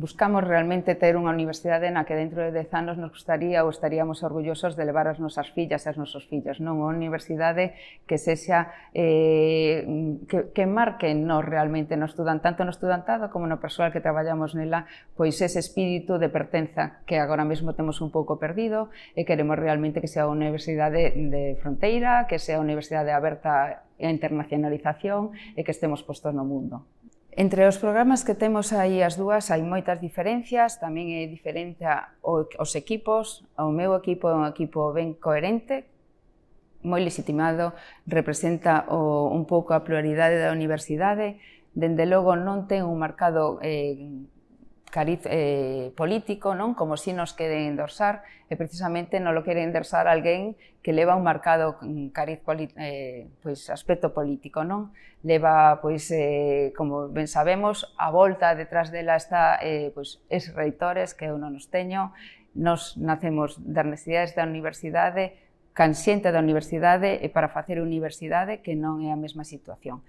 buscamos realmente ter unha universidade na que dentro de 10 anos nos gustaría ou estaríamos orgullosos de levar as nosas fillas e os nosos fillos, non? Unha universidade que sexa, que marque nos realmente no tanto no estudantado como no persoal que traballamos nela, pois ese espírito de pertenza que agora mesmo temos un pouco perdido e queremos realmente que sea unha universidade de fronteira, que sea unha universidade aberta á internacionalización e que estemos postos no mundo. Entre os programas que temos aí as dúas hai moitas diferencias, tamén é diferente os equipos. O meu equipo é un equipo ben coherente, moi legitimado, representa un pouco a pluralidade da universidade, dende logo non ten un marcado cariz político, non? Como si nos quere endorsar, e precisamente non lo quere endorsar alguén que leva un marcado cariz aspecto político, non? Leva, como ben sabemos, a volta detrás dela está ex-reitores, que eu non os teño. Nos nacemos das necesidades da universidade, consciente da universidade e para facer universidade, que non é a mesma situación.